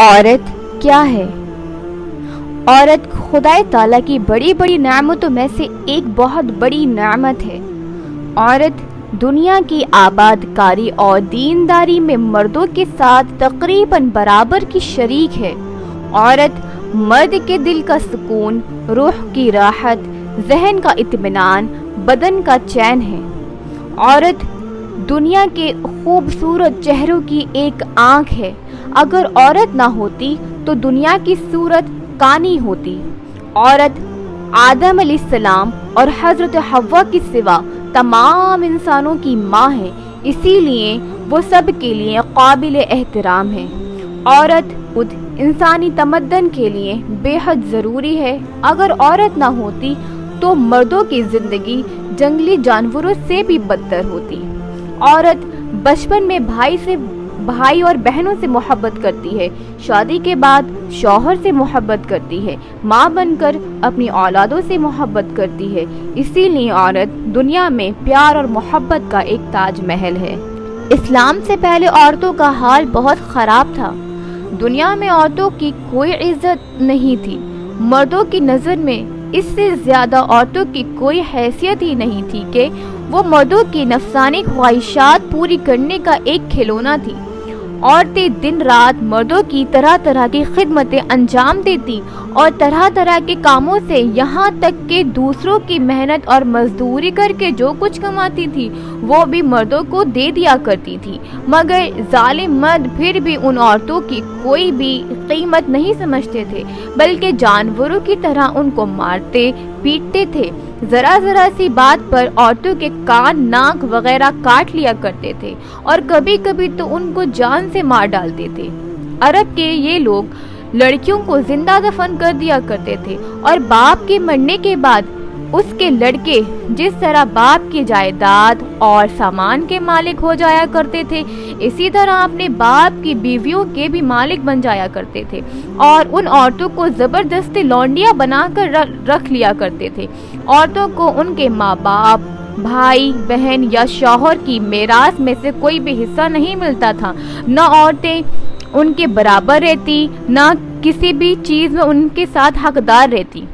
عورت کیا ہے؟ عورت خدائے تعالیٰ کی بڑی بڑی نعمتوں میں سے ایک بہت بڑی نعمت ہے۔ عورت دنیا کی آباد کاری اور دینداری میں مردوں کے ساتھ تقریباً برابر کی شریک ہے۔ عورت مرد کے دل کا سکون، روح کی راحت، ذہن کا اطمینان، بدن کا چین ہے۔ عورت دنیا کے خوبصورت چہروں کی ایک آنکھ ہے۔ اگر عورت نہ ہوتی تو دنیا کی صورت کانی ہوتی۔ عورت آدم علیہ السلام اور حضرت حوا کی سوا تمام انسانوں کی ماں ہے، اسی لیے وہ سب کے لیے قابل احترام ہے۔ عورت خود انسانی تمدن کے لیے بے حد ضروری ہے۔ اگر عورت نہ ہوتی تو مردوں کی زندگی جنگلی جانوروں سے بھی بدتر ہوتی۔ عورت بچپن میں بھائی اور بہنوں سے محبت کرتی ہے، شادی کے بعد شوہر سے محبت کرتی ہے، ماں بن کر اپنی اولادوں سے محبت کرتی ہے۔ اسی لیے عورت دنیا میں پیار اور محبت کا ایک تاج محل ہے۔ اسلام سے پہلے عورتوں کا حال بہت خراب تھا۔ دنیا میں عورتوں کی کوئی عزت نہیں تھی۔ مردوں کی نظر میں اس سے زیادہ عورتوں کی کوئی حیثیت ہی نہیں تھی کہ وہ مردوں کی نفسانی خواہشات پوری کرنے کا ایک کھلونا تھی۔ عورتیں دن رات مردوں کی طرح طرح کی خدمتیں انجام دیتی اور طرح طرح کے کاموں سے، یہاں تک کہ دوسروں کی محنت اور مزدوری کر کے جو کچھ کماتی تھی وہ بھی مردوں کو دے دیا کرتی تھی، مگر ظالم مرد پھر بھی ان عورتوں کی کوئی بھی قیمت نہیں سمجھتے تھے، بلکہ جانوروں کی طرح ان کو مارتے پیٹتے تھے۔ ذرا ذرا سی بات پر عورتوں کے کان، ناک وغیرہ کاٹ لیا کرتے تھے اور کبھی کبھی تو ان کو جان سے مار ڈالتے تھے۔ عرب کے یہ لوگ لڑکیوں کو زندہ دفن کر دیا کرتے تھے اور باپ کے مرنے کے بعد اس کے لڑکے جس طرح باپ کی جائیداد اور سامان کے مالک ہو جایا کرتے تھے، اسی طرح اپنے باپ کی بیویوں کے بھی مالک بن جایا کرتے تھے اور ان عورتوں کو زبردستی لونڈیاں بنا کر رکھ لیا کرتے تھے۔ عورتوں کو ان کے ماں باپ، بھائی بہن یا شوہر کی میراث میں سے کوئی بھی حصہ نہیں ملتا تھا۔ نہ عورتیں ان کے برابر رہتی، نہ کسی بھی چیز میں ان کے ساتھ حقدار رہتی۔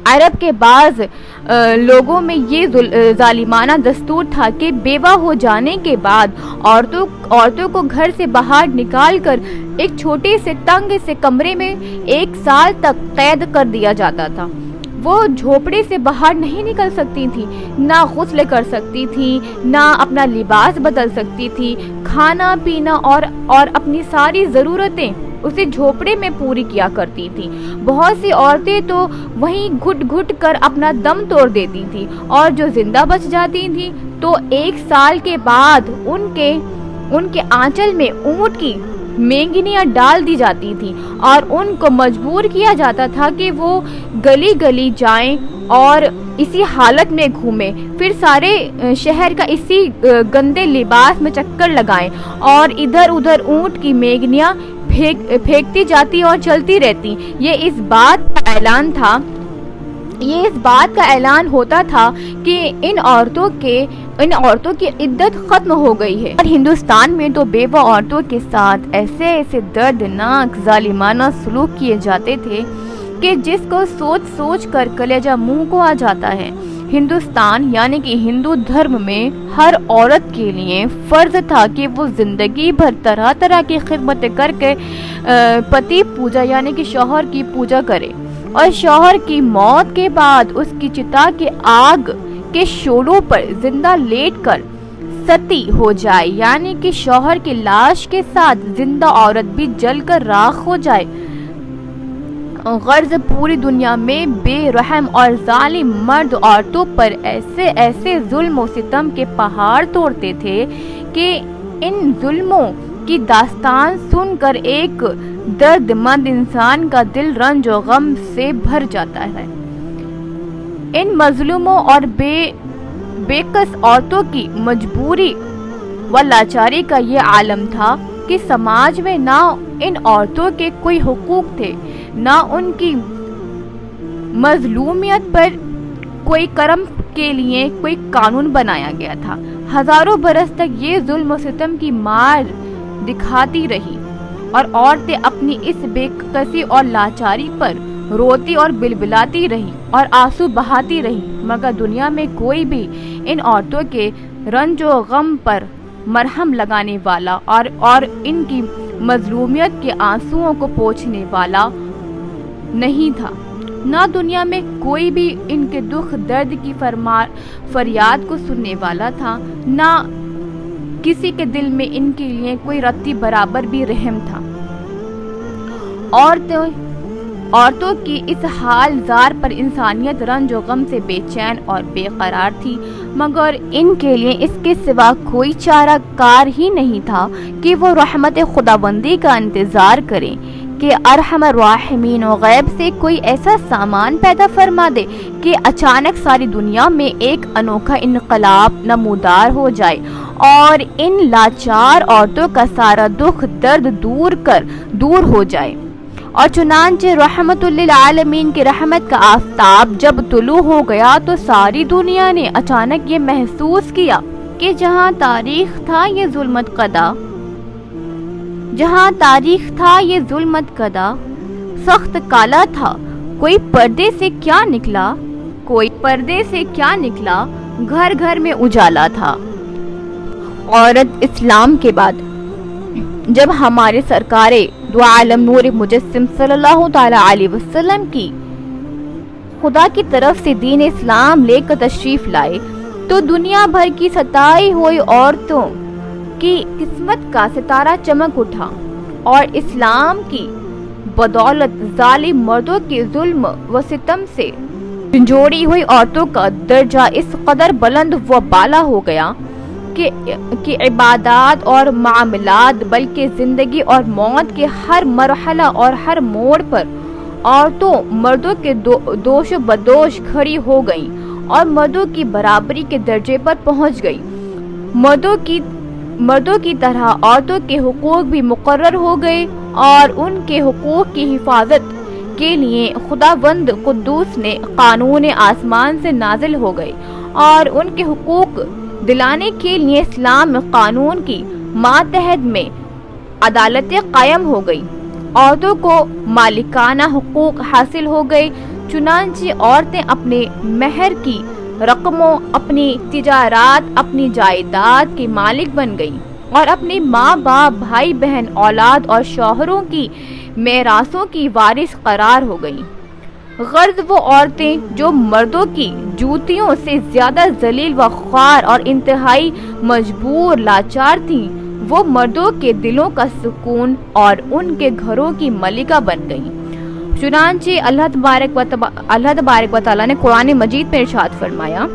عرب کے بعض لوگوں میں یہ ظالمانہ دستور تھا کہ بیوہ ہو جانے کے بعد عورتوں کو گھر سے باہر نکال کر ایک چھوٹے سے تنگ سے کمرے میں 1 سال تک قید کر دیا جاتا تھا۔ وہ جھوپڑے سے باہر نہیں نکل سکتی تھی، نہ غسل کر سکتی تھی، نہ اپنا لباس بدل سکتی تھی، کھانا پینا اور اپنی ساری ضرورتیں اسے جھوپڑے میں پوری کیا کرتی تھی۔ بہت سی عورتیں تو وہیں گھٹ گھٹ کر اپنا دم توڑ دیتی تھی، اور جو زندہ بچ جاتی تھی تو 1 سال کے بعد ان کے آنچل میں اونٹ کی مینگنیاں ڈال دی جاتی تھی اور ان کو مجبور کیا جاتا تھا کہ وہ گلی گلی جائیں اور اسی حالت میں گھومیں، پھر سارے شہر کا اسی گندے لباس میں چکر لگائیں اور ادھر ادھر اونٹ کی مینگنیاں پھینکتی جاتی اور چلتی رہتی۔ یہ اس بات کا اعلان ہوتا تھا کہ ان عورتوں کی عدت ختم ہو گئی ہے۔ اور ہندوستان میں تو بیوہ عورتوں کے ساتھ ایسے دردناک ظالمانہ سلوک کیے جاتے تھے کہ جس کو سوچ سوچ کر کلیجہ منہ کو آ جاتا ہے۔ ہندوستان یعنی کہ ہندو دھرم میں ہر عورت کے لیے فرض تھا کہ وہ زندگی بھر طرح طرح کی خدمتیں کر کے پتی پوجا یعنی کہ شوہر کی پوجا کرے، اور شوہر کی موت کے بعد اس کی چتا کے آگ کے شعلوں پر زندہ لیٹ کر ستی ہو جائے، یعنی کہ شوہر کی لاش کے ساتھ زندہ عورت بھی جل کر راکھ ہو جائے۔ غرض پوری دنیا میں بے رحم اور ظالم مرد عورتوں پر ایسے ظلم و ستم کے پہاڑ توڑتے تھے کہ ان ظلموں کی داستان سن کر ایک درد مند انسان کا دل رنج و غم سے بھر جاتا ہے۔ ان مظلوموں اور بے کس عورتوں کی مجبوری و لاچاری کا یہ عالم تھا کہ سماج میں نہ ان عورتوں کے کوئی حقوق تھے، نہ ان کی مظلومیت پر کوئی کرم کے لیے کوئی قانون بنایا گیا تھا۔ ہزاروں برس تک یہ ظلم و ستم کی مار دکھاتی رہی اور عورتیں اپنی اس بے کسی اور لاچاری پر روتی اور بلبلاتی رہی اور آنسو بہاتی رہی، مگر دنیا میں کوئی بھی ان عورتوں کے رنج و غم پر مرہم لگانے والا اور ان کی مظلومیت کے آنسوؤں کو پوچھنے والا نہیں تھا۔ نہ دنیا میں کوئی بھی ان کے دکھ درد کی فریاد کو سننے والا تھا، نہ کسی کے دل میں ان کے لیے کوئی رتی برابر بھی رحم تھا۔ عورتوں کی اس حال زار پر انسانیت رنج و غم سے بے چین اور بے قرار تھی، مگر ان کے لیے اس کے سوا کوئی چارہ کار ہی نہیں تھا کہ وہ رحمت خداوندی کا انتظار کریں کہ ارحم الراحمین و غیب سے کوئی ایسا سامان پیدا فرما دے کہ اچانک ساری دنیا میں ایک انوکھا انقلاب نمودار ہو جائے اور ان لاچار عورتوں کا سارا دکھ درد دور ہو جائے۔ اور چنانچہ رحمت للعالمین کی رحمت کا آفتاب جب طلوع ہو گیا تو ساری دنیا نے اچانک یہ محسوس کیا کہ جہاں تاریخ تھا یہ ظلمت کدا سخت کالا تھا، کوئی پردے سے کیا نکلا گھر گھر میں اجالا تھا۔ عورت اسلام کے بعد جب ہمارے سرکار دو عالم نور مجسم صلی اللہ تعالی علیہ وسلم کی خدا کی طرف سے دین اسلام لے کر تشریف لائے تو دنیا بھر کی ستائی ہوئی عورتوں کی قسمت کا ستارہ چمک اٹھا اور اسلام کی بدولت ظالم مردوں کے ظلم و ستم سے جھنجھوڑی ہوئی عورتوں کا درجہ اس قدر بلند و بالا ہو گیا کہ عبادات اور معاملات بلکہ زندگی اور موت کے ہر مرحلہ اور ہر موڑ پر عورتوں مردوں کے دوش و بدوش کھڑی ہو گئیں اور مردوں کی برابری کے درجے پر پہنچ گئی۔ مردوں کی طرح عورتوں کے حقوق بھی مقرر ہو گئے اور ان کے حقوق کی حفاظت کے لیے خداوند قدوس نے قانون آسمان سے نازل ہو گئے اور ان کے حقوق دلانے کے لیے اسلام قانون کی ماتحت میں عدالتیں قائم ہو گئی، عورتوں کو مالکانہ حقوق حاصل ہو گئے۔ چنانچہ عورتیں اپنے مہر کی رقموں، اپنی تجارات، اپنی جائیداد کی مالک بن گئیں اور اپنے ماں باپ، بھائی بہن، اولاد اور شوہروں کی میراثوں کی وارث قرار ہو گئیں۔ غرض وہ عورتیں جو مردوں کی جوتیوں سے زیادہ ذلیل و خوار اور انتہائی مجبور لاچار تھیں، وہ مردوں کے دلوں کا سکون اور ان کے گھروں کی ملکہ بن گئیں۔ چنانچہ اللہ تبارک و تعالیٰ نے قرآن مجید میں ارشاد فرمایا،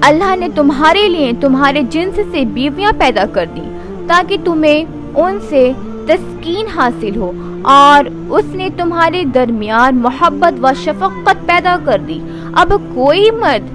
اللہ نے تمہارے لیے تمہارے جنس سے بیویاں پیدا کر دی تاکہ تمہیں ان سے تسکین حاصل ہو، اور اس نے تمہارے درمیان محبت و شفقت پیدا کر دی۔ اب کوئی مرد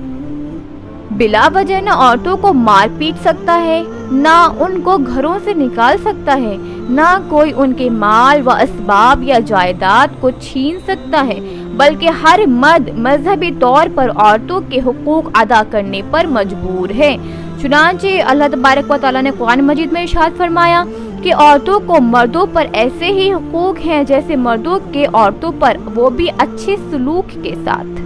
بلا وجہ نہ عورتوں کو مار پیٹ سکتا ہے، نہ ان کو گھروں سے نکال سکتا ہے، نہ کوئی ان کے مال و اسباب یا جائیداد کو چھین سکتا ہے، بلکہ ہر مرد مذہبی طور پر عورتوں کے حقوق ادا کرنے پر مجبور ہے۔ چنانچہ اللہ تبارک و تعالیٰ نے قرآن مجید میں ارشاد فرمایا کہ عورتوں کو مردوں پر ایسے ہی حقوق ہیں جیسے مردوں کے عورتوں پر، وہ بھی اچھے سلوک کے ساتھ۔